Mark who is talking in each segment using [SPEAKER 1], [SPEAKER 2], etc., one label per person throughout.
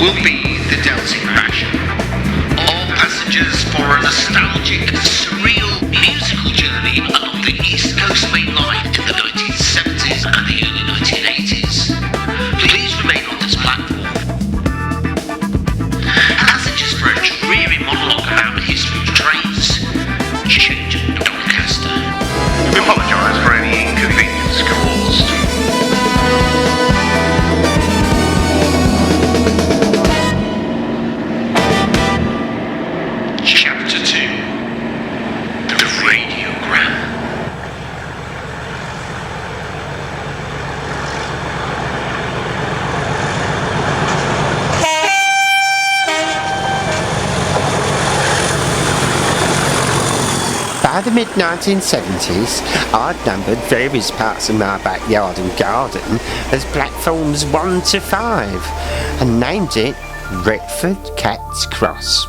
[SPEAKER 1] will be the Deltic Passion. All passengers for a nostalgic and surreal musical journey along the East Coast Main Line in the 1970s and the early 1980s. Please remain on this platform. Passengers for a dreary monologue about the history of trains, change at Doncaster. We apologise for any inconvenience caused. Chapter 2. The Radiogram.
[SPEAKER 2] By the mid-1970s, I'd numbered various parts of my backyard and garden as platforms 1 to 5 and named it Retford Cat's Cross.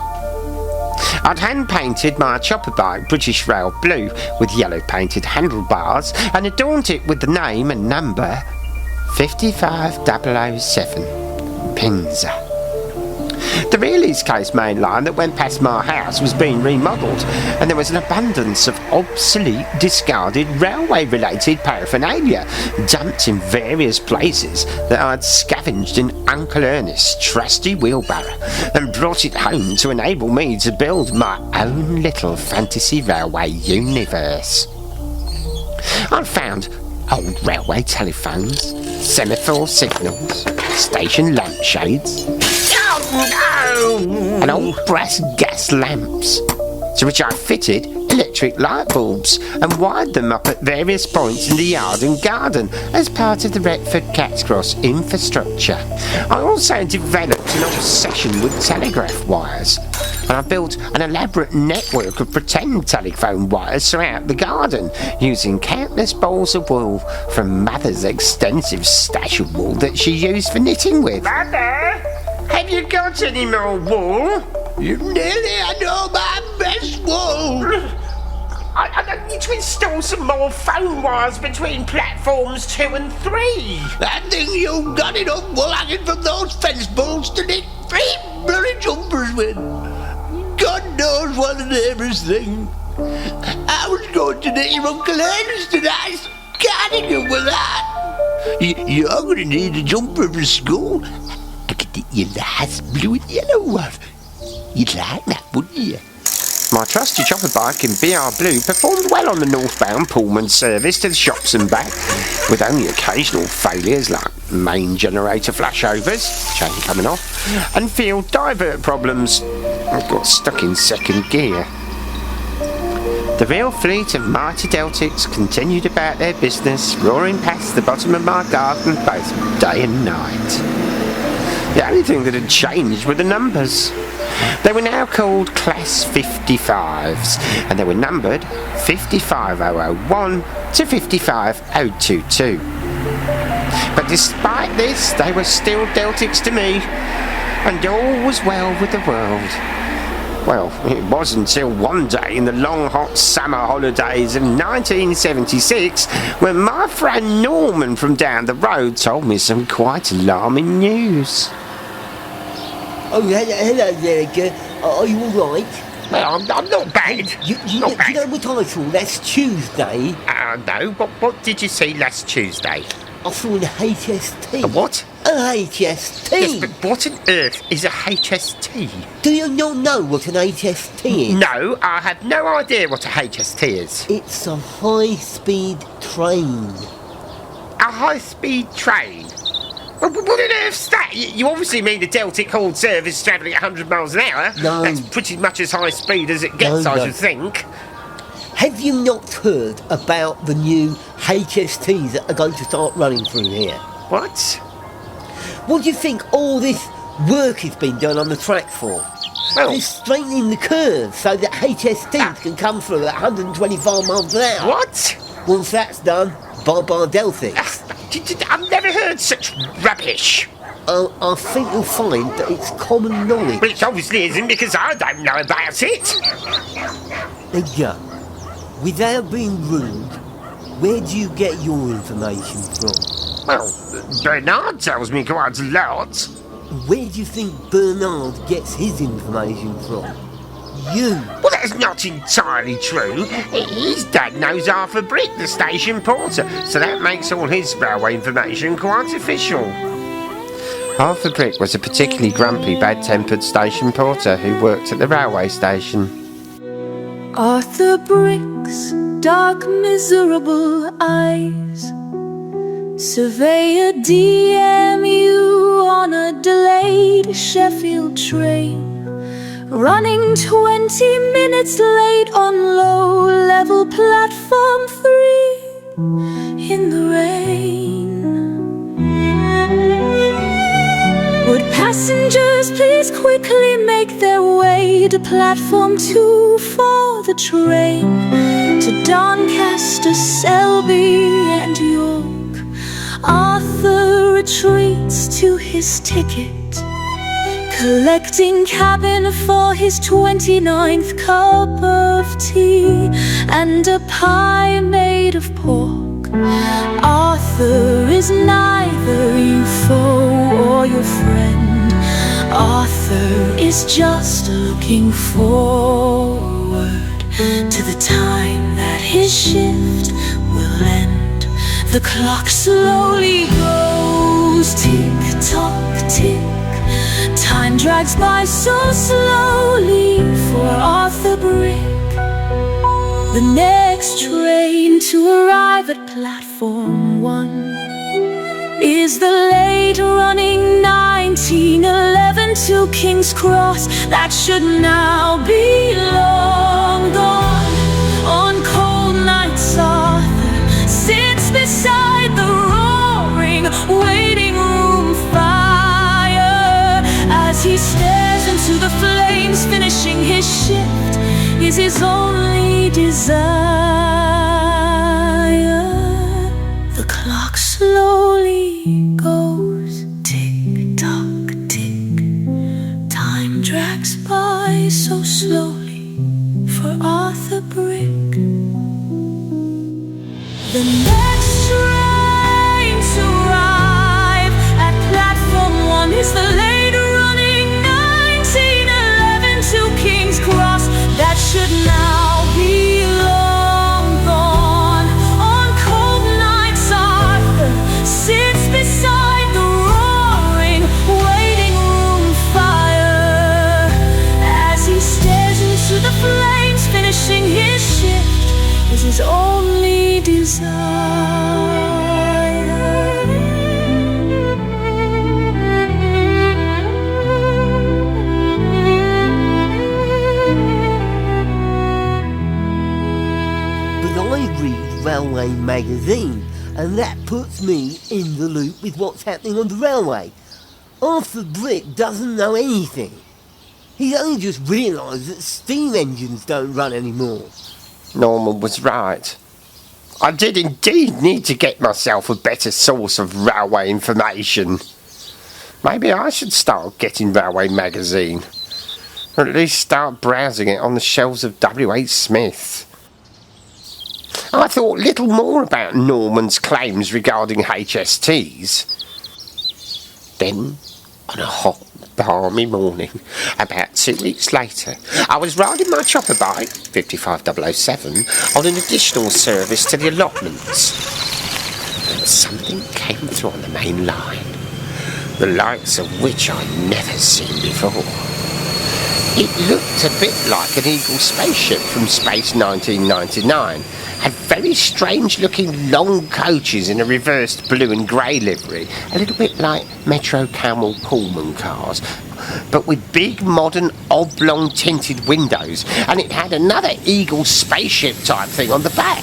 [SPEAKER 2] I'd hand-painted my chopper bike British Rail blue with yellow-painted handlebars and adorned it with the name and number 55007, Pinza. The real East Coast Main Line that went past my house was being remodelled, and there was an abundance of obsolete, discarded railway-related paraphernalia dumped in various places that I'd scavenged in Uncle Ernest's trusty wheelbarrow and brought it home to enable me to build my own little fantasy railway universe. I found old railway telephones, semaphore signals, station lampshades, and old brass gas lamps, to which I fitted electric light bulbs and wired them up at various points in the yard and garden as part of the Retford Cat's Cross infrastructure. I also developed an obsession with telegraph wires, and I built an elaborate network of pretend telephone wires throughout the garden, using countless balls of wool from Mother's extensive stash of wool that she used for knitting with. Mother, have you got any more wool? You've nearly had all my best wool. I need to install some more phone wires between platforms 2 and 3. I think you've got enough wool hanging from those fence poles to knit 3 bloody jumpers with. God knows what an everything. I was going to knit your Uncle Ernest tonight. Cardigan with that. You're going to need a jumper for school. I could knit your last blue and yellow one. You'd like that, wouldn't you? My trusty chopper bike in BR Blue performed well on the northbound Pullman service to the shops and back, with only occasional failures like main generator flashovers, chain coming off, and field divert problems. I got stuck in second gear. The real fleet of mighty Deltics continued about their business, roaring past the bottom of my garden both day and night. The only thing that had changed were the numbers. They were now called Class 55s, and they were numbered 55001 to 55022. But despite this, they were still Deltics to me, and all was well with the world. Well, it was until one day in the long hot summer holidays of 1976 when my friend Norman from down the road told me some quite alarming news.
[SPEAKER 3] Oh, hello there, girl. Are you all right?
[SPEAKER 2] Well, I'm not bad.
[SPEAKER 3] Do you know what I saw last Tuesday?
[SPEAKER 2] No. What did you see last Tuesday?
[SPEAKER 3] I saw an HST.
[SPEAKER 2] A what?
[SPEAKER 3] A HST.
[SPEAKER 2] Yes, but what on earth is a HST?
[SPEAKER 3] Do you not know what an HST is?
[SPEAKER 2] No, I have no idea what a HST is.
[SPEAKER 3] It's a high-speed train.
[SPEAKER 2] A high-speed train? What on earth's that? You obviously mean the Deltic hauled service travelling at 100 miles an hour.
[SPEAKER 3] No.
[SPEAKER 2] That's pretty much as high speed as it gets,
[SPEAKER 3] No.
[SPEAKER 2] I should think.
[SPEAKER 3] Have you not heard about the new HSTs that are going to start running through here?
[SPEAKER 2] What?
[SPEAKER 3] What do you think all this work has been done on the track for?
[SPEAKER 2] Well,
[SPEAKER 3] They're straightening the curves so that HSTs can come through at 125 miles an hour.
[SPEAKER 2] what?
[SPEAKER 3] Once that's done, bye-bye Deltics.
[SPEAKER 2] I've never heard such rubbish.
[SPEAKER 3] I think you'll find that it's common knowledge.
[SPEAKER 2] Well, it obviously isn't because I don't know about it.
[SPEAKER 3] Now, Joe, without being rude, where do you get your information from?
[SPEAKER 2] Well, Bernard tells me quite a lot.
[SPEAKER 3] Where do you think Bernard gets his information from? You.
[SPEAKER 2] Well, that's not entirely true. His dad knows Arthur Brick, the station porter, so that makes all his railway information quite official. Arthur Brick was a particularly grumpy, bad-tempered station porter who worked at the railway station.
[SPEAKER 4] Arthur Brick's dark, miserable eyes survey a DMU on a delayed Sheffield train, running 20 minutes late on low-level platform 3 in the rain. Would passengers please quickly make their way to platform 2 for the train to Doncaster, Selby and York? Arthur retreats to his ticket, collecting cabin for his 29th cup of tea and a pie made of pork. Arthur is neither your foe or your friend. Arthur is just looking forward to the time that his shift will end. The clock slowly goes tick-tock, tick. Time drags by so slowly for Arthur Brick. The next train to arrive at platform 1 is the late-running 1911 to King's Cross. That should now be long gone. On cold nights Arthur sits beside the roaring waiting room fire. As he stares into the flames, finishing his shift is his only desire. The clock slowly goes tick-tock, tick. Time drags by so slowly for Arthur Brick. The next train to arrive at platform 1 is the late-running 1911 to King's Cross. That should now be long gone. On cold nights Arthur sits beside the roaring waiting room fire. As he stares into the flames, finishing his shift is his only desire.
[SPEAKER 3] But I read Railway magazine, and that puts me in the loop with what's happening on the railway. Arthur Brick doesn't know anything. He's only just realised that steam engines don't run anymore.
[SPEAKER 2] Norman was right. I did indeed need to get myself a better source of railway information. Maybe I should start getting Railway magazine, or at least start browsing it on the shelves of W.H. Smith. I thought little more about Norman's claims regarding HSTs. Then, on a hot, balmy morning, about 2 weeks later, I was riding my chopper bike, 55007, on an additional service to the allotments. And something came through on the main line, the likes of which I'd never seen before. It looked a bit like an Eagle spaceship from Space 1999, had very strange-looking long coaches in a reversed blue and grey livery, a little bit like Metro Camel Pullman cars, but with big, modern, oblong tinted windows, and it had another Eagle spaceship type thing on the back.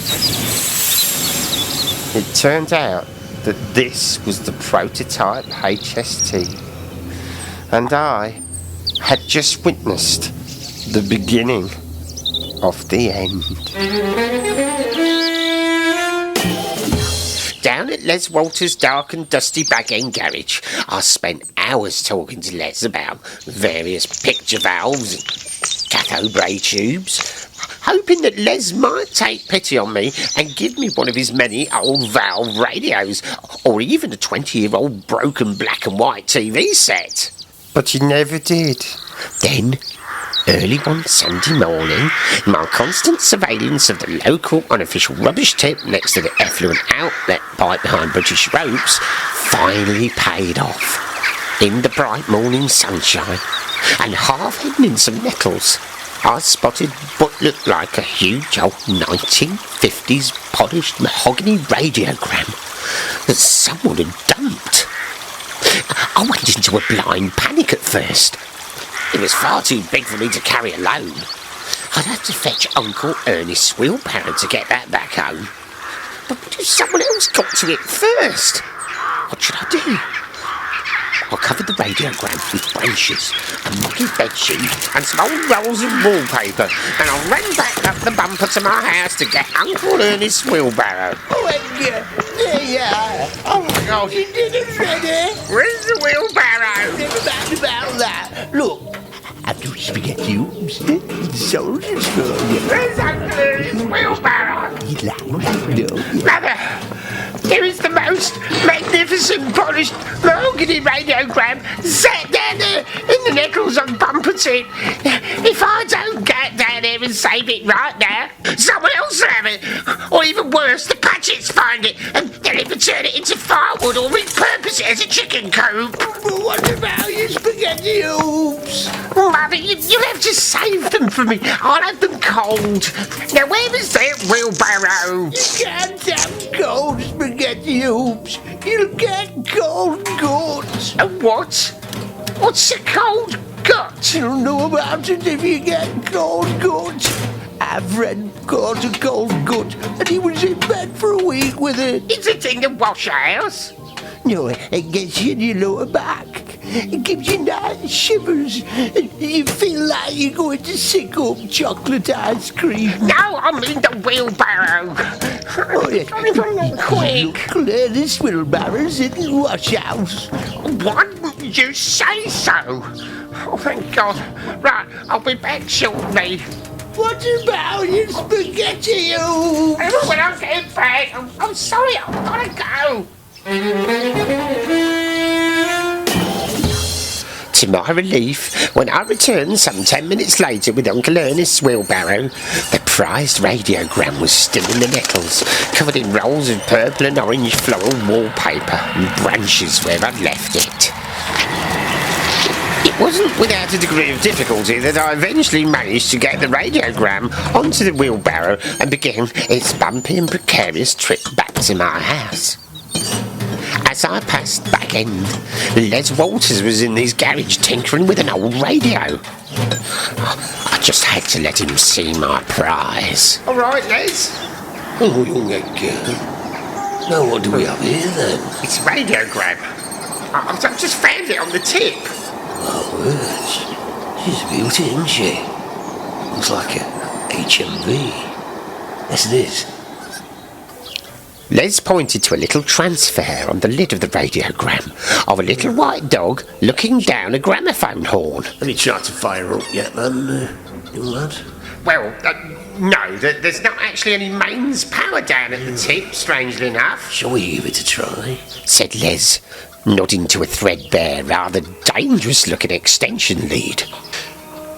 [SPEAKER 2] It turned out that this was the prototype HST, and I had just witnessed the beginning of the end. Down at Les Walters' dark and dusty back-end garage, I spent hours talking to Les about various picture valves and cathode ray tubes, hoping that Les might take pity on me and give me one of his many old valve radios, or even a 20-year-old broken black and white TV set. But he never did. Then, early one Sunday morning, my constant surveillance of the local unofficial rubbish tip next to the effluent outlet pipe behind British ropes finally paid off. In the bright morning sunshine, and half hidden in some nettles, I spotted what looked like a huge old 1950s polished mahogany radiogram that someone had dumped. I went into a blind panic at first. It was far too big for me to carry alone. I'd have to fetch Uncle Ernest's wheelbarrow to get that back home. But what if someone else got to it first? What should I do? I covered the radiogram with branches, a muggy bedsheet and some old rolls of wallpaper, and I ran back up the bumper to my house to get Uncle Ernest's wheelbarrow.
[SPEAKER 3] Oh, Edgar, there you are.
[SPEAKER 2] Oh my God,
[SPEAKER 3] You did it, Freddy.
[SPEAKER 2] where's the wheelbarrow?
[SPEAKER 3] Never mind about that. Look, I've got spaghetti hoops, soldiers for you.
[SPEAKER 2] Where's Uncle Ernest's wheelbarrow?
[SPEAKER 3] You like no.
[SPEAKER 2] Mother, here is the most magnificent polished mahogany radiogram set down there in the nettles on bumper tip. If I don't get down there and save it right now, someone else will have it. Or even worse, the Patchets find it and they'll either turn it into firewood or repurpose it as a chicken coop.
[SPEAKER 3] But what about your spaghetti hoops?
[SPEAKER 2] Mother, you'll have to save them for me. I'll have them cold. Now, where is that wheelbarrow?
[SPEAKER 3] You can't have cold spaghetti hoops. You'll get cold guts.
[SPEAKER 2] A what? What's a cold gut?
[SPEAKER 3] You'll know about it if you get cold guts. Our friend caught a cold gut and he was in bed for a week with it.
[SPEAKER 2] Is it in the wash house?
[SPEAKER 3] No, it gets you in your lower back. It gives you nice shivers. You feel like you're going to sick up chocolate ice cream.
[SPEAKER 2] No, I mean the wheelbarrow.
[SPEAKER 3] Oh, yeah.
[SPEAKER 2] Quick.
[SPEAKER 3] Look, this wheelbarrow's in the wash house.
[SPEAKER 2] Why didn't you say so? Oh, thank God. Right, I'll be back shortly.
[SPEAKER 3] What about your spaghetti hoops?
[SPEAKER 2] When I get back, I'm sorry, I've got to go. To my relief, when I returned some 10 minutes later with Uncle Ernest's wheelbarrow, the prized radiogram was still in the nettles, covered in rolls of purple and orange floral wallpaper and branches where I'd left it. It wasn't without a degree of difficulty that I eventually managed to get the radiogram onto the wheelbarrow and began its bumpy and precarious trip back to my house. As I passed back end, Les Walters was in his garage tinkering with an old radio. I just had to let him see my prize. All right, Les.
[SPEAKER 3] Oh, young Edgar. Now what do we have here then?
[SPEAKER 2] It's a radiogram. I just found it on the tip.
[SPEAKER 3] Oh, words. She's a beauty, isn't she? Looks like a HMV. Yes, it is.
[SPEAKER 2] Les pointed to a little transfer on the lid of the radiogram of a little white dog looking down a gramophone horn.
[SPEAKER 3] Have you tried to fire up yet then, young lad?
[SPEAKER 2] Well, no, there's not actually any mains power down at the tip, strangely enough,
[SPEAKER 3] Shall we give it a try?
[SPEAKER 2] said Les, nodding to a threadbare, rather dangerous-looking extension lead.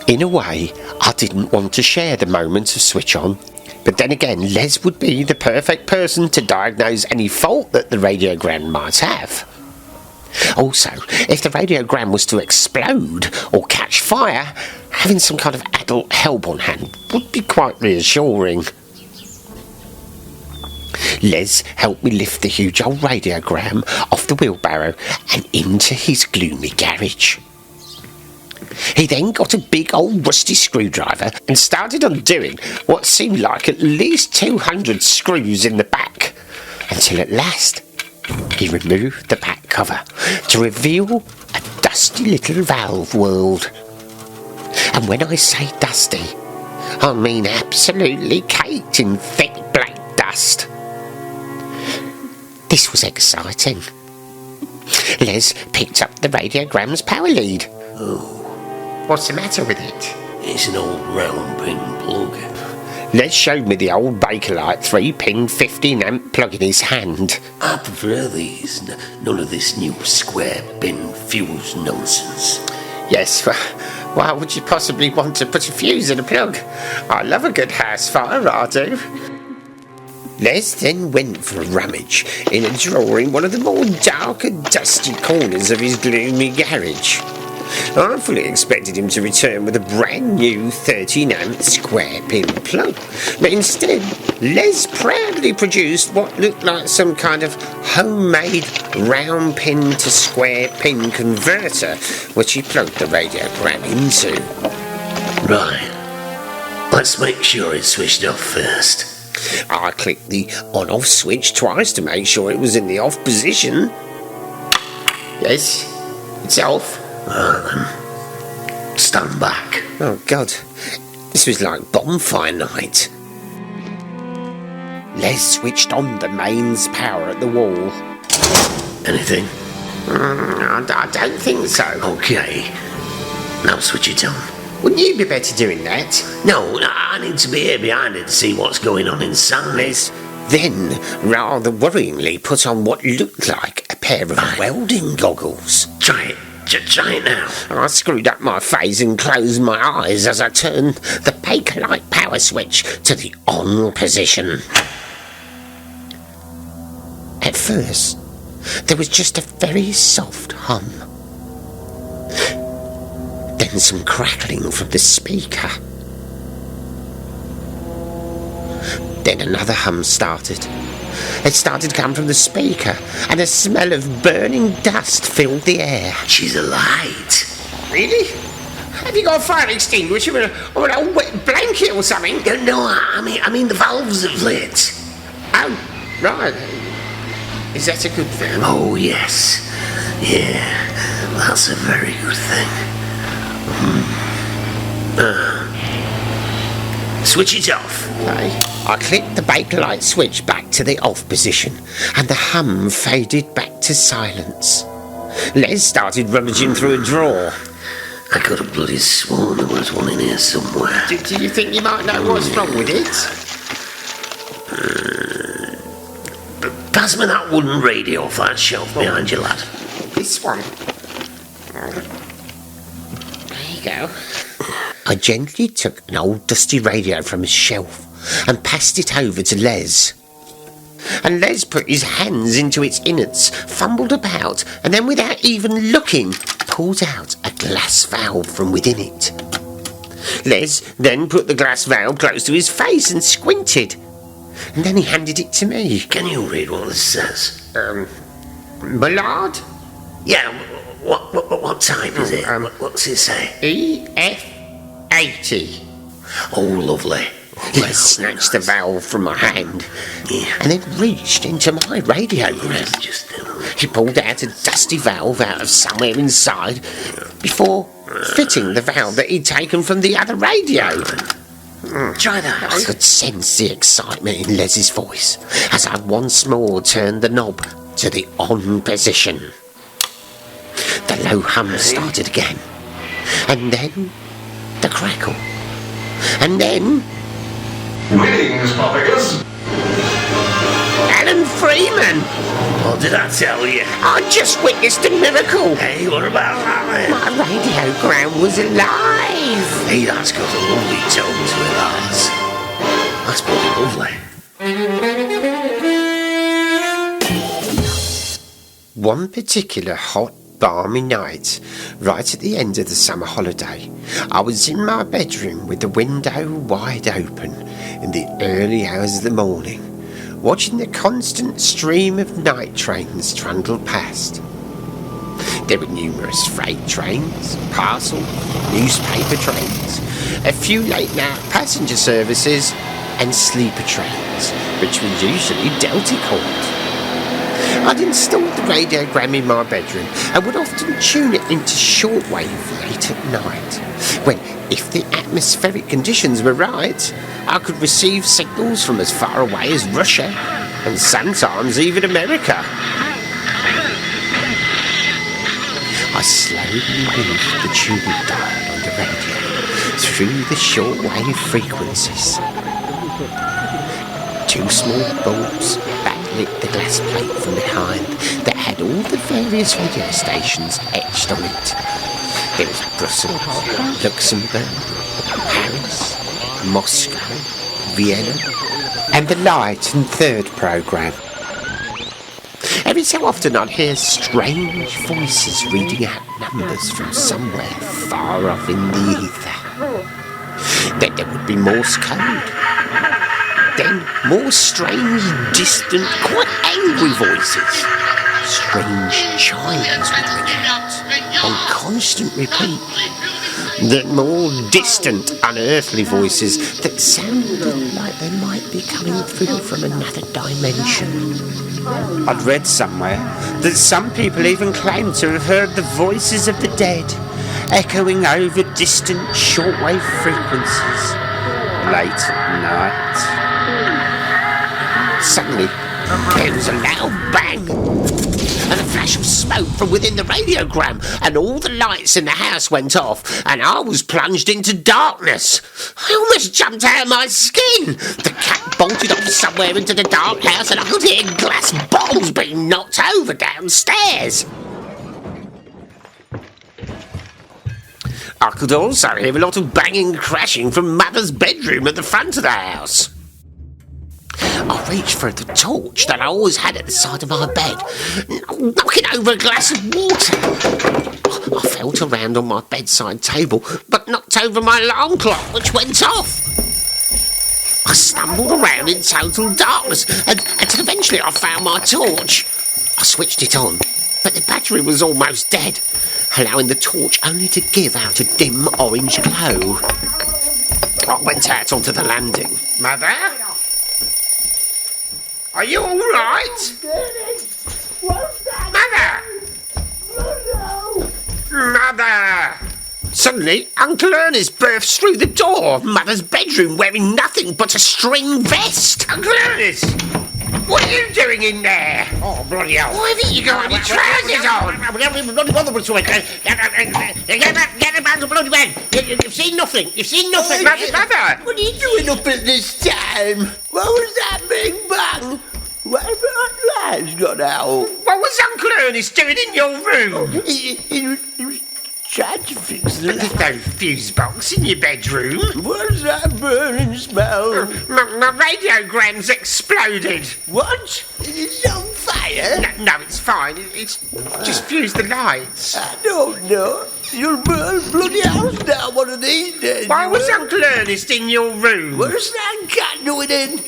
[SPEAKER 2] In a way, I didn't want to share the moment of switch on. But then again, Les would be the perfect person to diagnose any fault that the radiogram might have. Also, if the radiogram was to explode or catch fire, having some kind of adult help on hand would be quite reassuring. Les helped me lift the huge old radiogram off the wheelbarrow and into his gloomy garage. He then got a big old rusty screwdriver and started undoing what seemed like at least 200 screws in the back, until at last he removed the back cover to reveal a dusty little valve world. And when I say dusty, I mean absolutely caked in thick black dust. This was exciting. Les picked up the radiogram's power lead.
[SPEAKER 3] Oh,
[SPEAKER 2] What's the matter with it?
[SPEAKER 3] it's an old round pin plug.
[SPEAKER 2] Les showed me the old Bakelite 3-pin 15-amp plug in his hand.
[SPEAKER 3] I prefer these. None of this new square pin fuse nonsense.
[SPEAKER 2] Yes, why would you possibly want to put a fuse in a plug? I love a good house fire, I do. Les then went for a rummage in a drawer in one of the more dark and dusty corners of his gloomy garage. I fully expected him to return with a brand new 13-amp square pin plug, but instead, Les proudly produced what looked like some kind of homemade round pin to square pin converter, which he plugged the radiogram into.
[SPEAKER 5] Right. Let's make sure it's switched off first.
[SPEAKER 2] I clicked the on-off switch twice to make sure it was in the off position. Yes, it's off.
[SPEAKER 5] Stand back.
[SPEAKER 2] Oh, God. This was like bonfire night. Les switched on the mains power at the wall.
[SPEAKER 5] Anything?
[SPEAKER 2] I don't think so.
[SPEAKER 5] Okay. Now switch it on.
[SPEAKER 2] Wouldn't you be better doing that?
[SPEAKER 5] No, I need to be here behind it to see what's going on inside.
[SPEAKER 2] Les then, rather worryingly, put on what looked like a pair of welding goggles.
[SPEAKER 5] Try it. Try it now.
[SPEAKER 2] I screwed up my face and closed my eyes as I turned the Bakelite power switch to the on position. At first, there was just a very soft hum. Then some crackling from the speaker. Then another hum started. It started to come from the speaker, and a smell of burning dust filled the air.
[SPEAKER 5] She's alight.
[SPEAKER 2] Really? Have you got a fire extinguisher or an old wet blanket or something?
[SPEAKER 5] No, I mean the valves have lit.
[SPEAKER 2] Oh, right. Is that a good thing?
[SPEAKER 5] Oh, yes. Yeah, that's a very good thing. Switch it off.
[SPEAKER 2] Okay. I clicked the Bakelite switch back to the off position, and the hum faded back to silence. Les started rummaging through a drawer.
[SPEAKER 5] I could have bloody sworn there was one in here somewhere.
[SPEAKER 2] Do you think you might know what's wrong with it?
[SPEAKER 5] Pass me that wooden radio off that shelf behind you, lad.
[SPEAKER 2] This one. There you go. I gently took an old dusty radio from his shelf and passed it over to Les. And Les put his hands into its innards, fumbled about, and then without even looking, pulled out a glass valve from within it. Les then put the glass valve close to his face and squinted. And then he handed it to me.
[SPEAKER 5] Can you read what this says?
[SPEAKER 2] Ballard?
[SPEAKER 5] Yeah, what type is it? What's it say?
[SPEAKER 2] EF80.
[SPEAKER 5] Oh, lovely.
[SPEAKER 2] Les snatched the valve from my hand and then reached into my radiogram. He pulled out a dusty valve out of somewhere inside before fitting the valve that he'd taken from the other radio.
[SPEAKER 5] Try that.
[SPEAKER 2] I could sense the excitement in Les's voice as I once more turned the knob to the on position. The low hum started again, and then the crackle, and then...
[SPEAKER 6] Greetings, Puppets.
[SPEAKER 2] Alan Freeman!
[SPEAKER 5] What did I tell you?
[SPEAKER 2] I just witnessed a miracle!
[SPEAKER 5] Hey, what about that then?
[SPEAKER 2] My radiogram was alive!
[SPEAKER 5] Hey, that's got a lovely tone to it, that's pretty lovely.
[SPEAKER 2] One particular hot, balmy night, right at the end of the summer holiday, I was in my bedroom with the window wide open in the early hours of the morning, watching the constant stream of night trains trundle past. There were numerous freight trains, parcel, newspaper trains, a few late-night passenger services, and sleeper trains, which were usually Deltic hauled. I'd installed the radiogram in my bedroom and would often tune it into shortwave late at night, when, if the atmospheric conditions were right, I could receive signals from as far away as Russia, and sometimes even America. I slowly moved the tuning dial on the radio through the shortwave frequencies. Two small bulbs backlit the glass plate from behind that had all the various radio stations etched on it. There was Brussels, Luxembourg, Paris, Moscow, Vienna, and the light and third programme. Every so often I'd hear strange voices reading out numbers from somewhere far off in the ether. Then there would be Morse code. Then more strange, distant, quite angry voices. Strange chimes would ring out on constant repeat. Then more distant, unearthly voices that sounded like they might be coming through from another dimension. I'd read somewhere that some people even claimed to have heard the voices of the dead echoing over distant shortwave frequencies late at night. Suddenly, there was a loud bang and a flash of smoke from within the radiogram, and all the lights in the house went off, and I was plunged into darkness. I almost jumped out of my skin. The cat bolted off somewhere into the dark house, and I could hear glass bottles being knocked over downstairs. I could also hear a lot of banging and crashing from Mother's bedroom at the front of the house. I reached for the torch that I always had at the side of my bed, knocking over a glass of water. I felt around on my bedside table, but knocked over my alarm clock, which went off. I stumbled around in total darkness until eventually I found my torch. I switched it on, but the battery was almost dead, allowing the torch only to give out a dim orange glow. I went out onto the landing. Mother? Are you all right? Mother! Suddenly, Uncle Ernest bursts through the door of Mother's bedroom wearing nothing but a string vest. Uncle Ernest! What are you doing in there? Oh, bloody hell. Why haven't you got any trousers on? Get about the bloody bed. You've seen nothing. You've seen nothing. Mother!
[SPEAKER 3] What are you doing up at this time? What was that big bang? Why have our lights gone out?
[SPEAKER 2] What was Uncle Ernest doing in your room?
[SPEAKER 3] He was trying to fix the
[SPEAKER 2] There's no fuse box in your bedroom.
[SPEAKER 3] What's that burning smell?
[SPEAKER 2] My radiogram's exploded.
[SPEAKER 3] What? Is it on fire?
[SPEAKER 2] No, it's fine. It's just fused the lights.
[SPEAKER 3] I don't know. You'll burn bloody house down one of these days.
[SPEAKER 2] Why was Uncle Ernest in your room?
[SPEAKER 3] What's that cat doing in?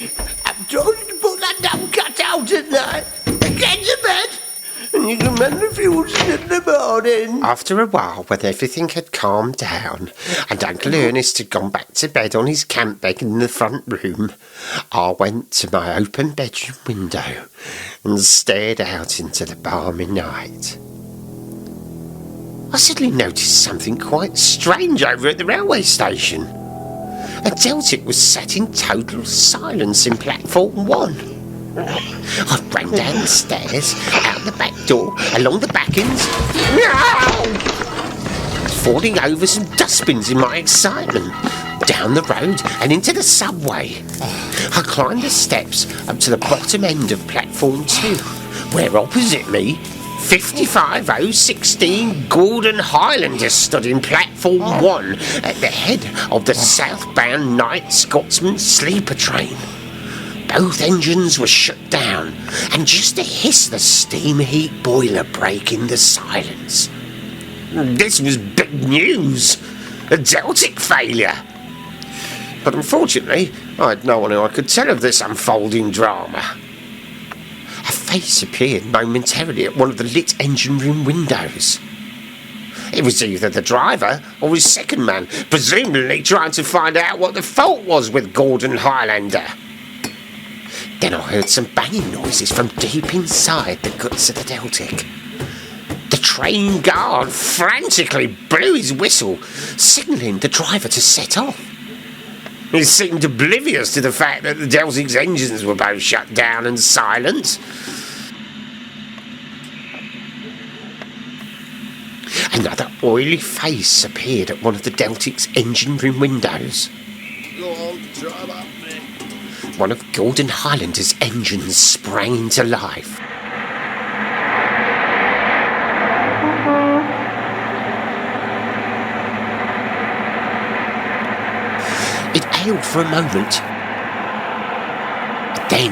[SPEAKER 3] I've told you to put that damn cat out at night. Get to bed. And you can mend the fuse in the morning.
[SPEAKER 2] After a while, when everything had calmed down and Uncle Ernest had gone back to bed on his camp bed in the front room, I went to my open bedroom window and stared out into the balmy night. I suddenly noticed something quite strange over at the railway station. A Deltic was sat in total silence in platform 1. I ran down the stairs, out the back door, along the back-ends, falling over some dustbins in my excitement, down the road and into the subway. I climbed the steps up to the bottom end of platform 2, where opposite me 55016 Gordon Highlander stood in platform 1 at the head of the southbound Night Scotsman sleeper train. Both engines were shut down, and just a hiss of the steam heat boiler breaking the silence. This was big news. A Deltic failure. But unfortunately, I had no one who I could tell of this unfolding drama. A face appeared momentarily at one of the lit engine room windows. It was either the driver or his second man, presumably trying to find out what the fault was with Gordon Highlander. Then I heard some banging noises from deep inside the guts of the Deltic. The train guard frantically blew his whistle, signalling the driver to set off. He seemed oblivious to the fact that the Deltic's engines were both shut down and silent. Another oily face appeared at one of the Deltic's engine room windows. One of Gordon Highlander's engines sprang into life. stilled for a moment, but then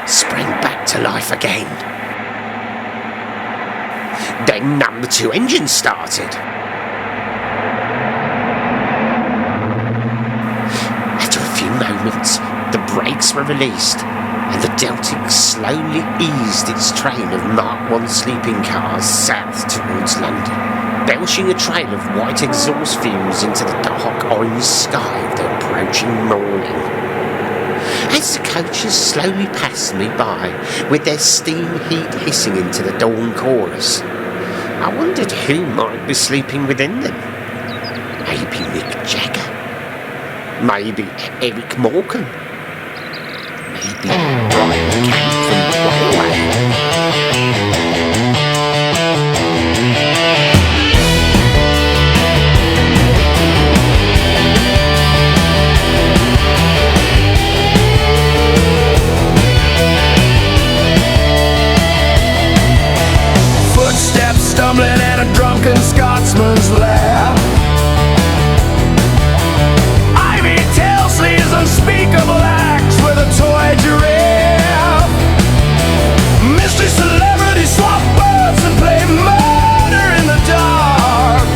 [SPEAKER 2] sprang back to life again. Then number 2 engine started. After a few moments, the brakes were released, and the Deltic slowly eased its train of Mark I sleeping cars south towards London, belching a trail of white exhaust fumes into the dark orange sky of the approaching morning. As the coaches slowly passed me by, with their steam heat hissing into the dawn chorus, I wondered who might be sleeping within them. Maybe Mick Jagger. Maybe Eric Morgan. Maybe Brian Camp from Broadway.
[SPEAKER 7] Footsteps stumbling in a drunken Scotsman's lair. Ivy tail sleeves, unspeakable acts with a toy giraffe. Mystery celebrities swap birds and play murder in the dark.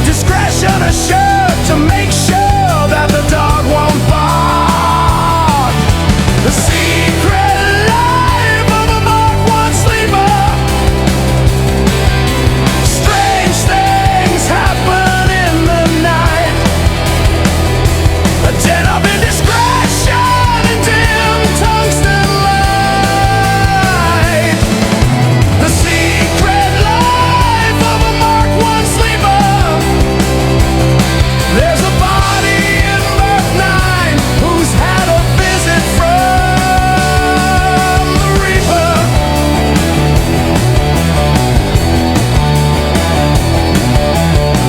[SPEAKER 7] Discretion assured to make sure that the dog won't bark. The secret life of a Mark I sleeper. Strange things happen in the night. A den of indiscretion and dim tungsten light. The secret life of a Mark I sleeper. There's a body in Mark 9 who's had a visit from the Reaper.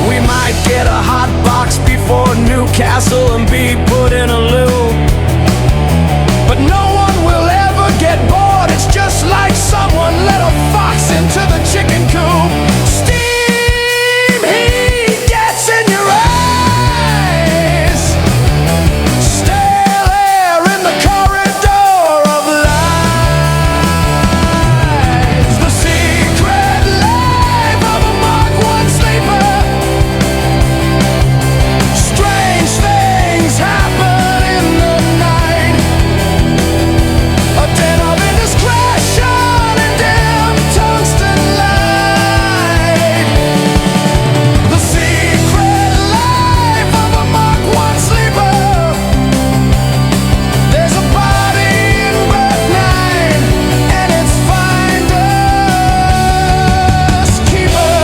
[SPEAKER 7] We might get a hot box before Newcastle and be put in a loop. But no one will ever get bored. It's just like someone let a fox into the chicken coop. Steam heat gets in your eyes. Stale air in the corridor of lies. The secret life of a Mark I sleeper. Strange things happen in the night. A den of indiscretion and dim tungsten light. The secret life of a Mark I sleeper. There's a body in Mark 9 and it's finders keeper.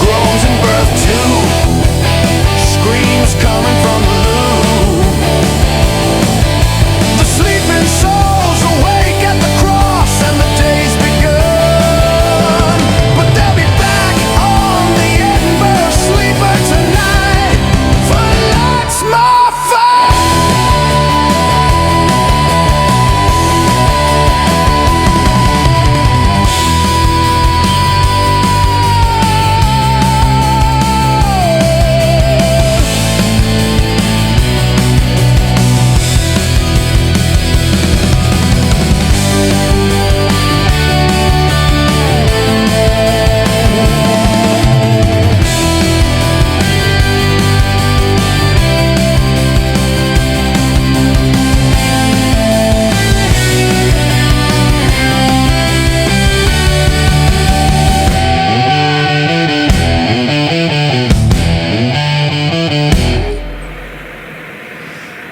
[SPEAKER 7] Groans in birth too. Screams coming from the loo. The sleeping souls awake at the cross and the day's begun. But they'll be back on the Edinburgh sleeper tonight for lots more fun.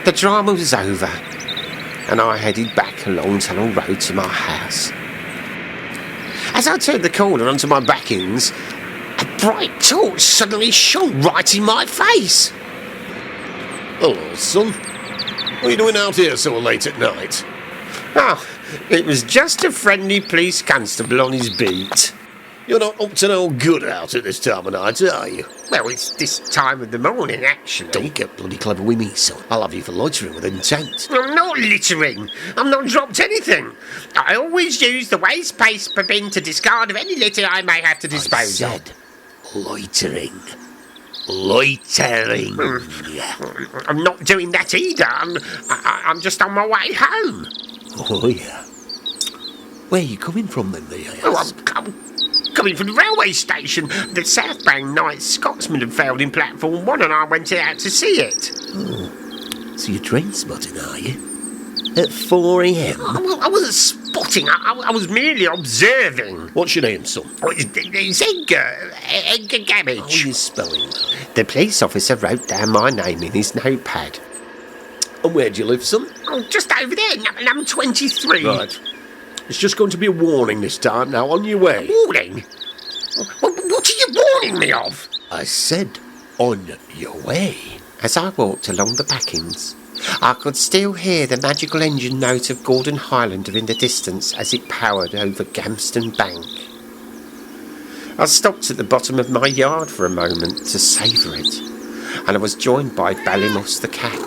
[SPEAKER 2] The drama was over, and I headed back along Tunnel Road to my house. As I turned the corner onto my backings, a bright torch suddenly shone right in my face.
[SPEAKER 8] Hello, son. What are you doing out here so late at night?
[SPEAKER 2] Oh, it was just a friendly police constable on his beat.
[SPEAKER 8] You're not up to no good out at this time of night, are you?
[SPEAKER 2] Well, it's this time of the morning, actually.
[SPEAKER 8] Don't get bloody clever with me, son. I'll have you for loitering with intent.
[SPEAKER 2] I'm not littering. I'm not dropped anything. I always use the waste paper bin to discard of any litter I may have to
[SPEAKER 8] I
[SPEAKER 2] dispose of.
[SPEAKER 8] said loitering. Loitering.
[SPEAKER 2] I'm not doing that either. I'm just on my way home.
[SPEAKER 8] Oh, yeah. Where are you coming from then, may I
[SPEAKER 2] Oh,
[SPEAKER 8] ask?
[SPEAKER 2] I'm coming from the railway station. The southbound Night Scotsman had failed in platform 1 and I went out to see it.
[SPEAKER 8] So you're train spotting, are you? At 4 a.m?
[SPEAKER 2] I wasn't spotting. I was merely observing.
[SPEAKER 8] What's your name, son?
[SPEAKER 2] Oh, it's Edgar
[SPEAKER 8] How
[SPEAKER 2] Gabbage.
[SPEAKER 8] are you spelling that?
[SPEAKER 2] The police officer wrote down my name in his notepad.
[SPEAKER 8] And where do you live, son?
[SPEAKER 2] Oh, just over there, number 23.
[SPEAKER 8] Right. It's just going to be a warning this time. Now, on your way.
[SPEAKER 2] Warning? What are you warning me of?
[SPEAKER 8] I said, on your way.
[SPEAKER 2] As I walked along the backings, I could still hear the magical engine note of Gordon Highlander in the distance as it powered over Gamston Bank. I stopped at the bottom of my yard for a moment to savour it, and I was joined by Ballymus the cat.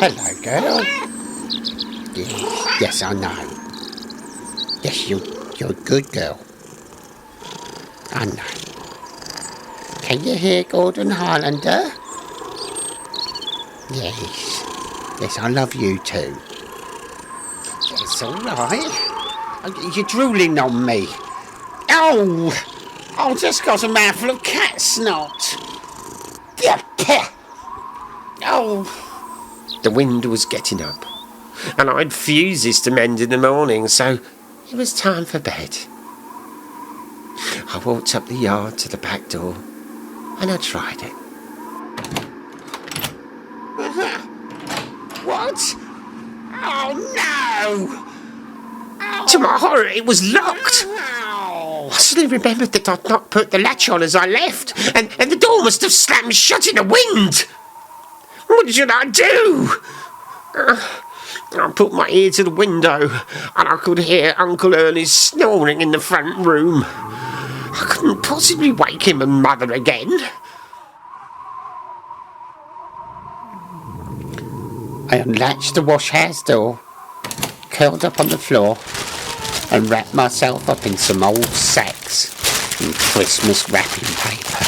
[SPEAKER 2] Hello, girl. Yes, I know. Yes, you're a good girl. I know. Can you hear Gordon Highlander? Yes. Yes, I love you too. It's all right. You're drooling on me. Oh! I just got a mouthful of cat snot. Oh! The wind was getting up, and I'd fuses to mend in the morning, so it was time for bed. I walked up the yard to the back door, and I tried it. What? Oh no! To my horror, it was locked. I suddenly remembered that I'd not put the latch on as I left, and the door must have slammed shut in the wind. What should I do? I put my ear to the window, and I could hear Uncle Ernie's snoring in the front room. I couldn't possibly wake him and Mother again. I unlatched the wash house door, curled up on the floor, and wrapped myself up in some old sacks and Christmas wrapping paper.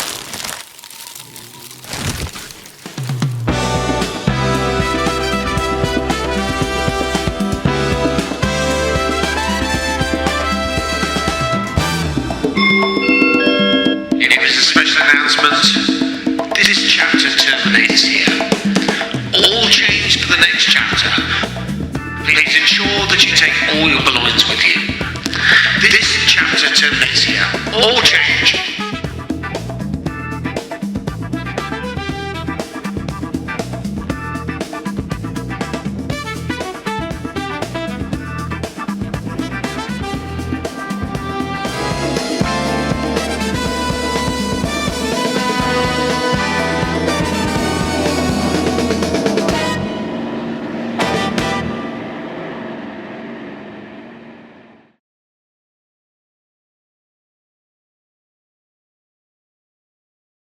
[SPEAKER 1] It was a special announcement. This chapter terminates here. All change for the next chapter. Please ensure that you take all your belongings with you. This chapter terminates here. All change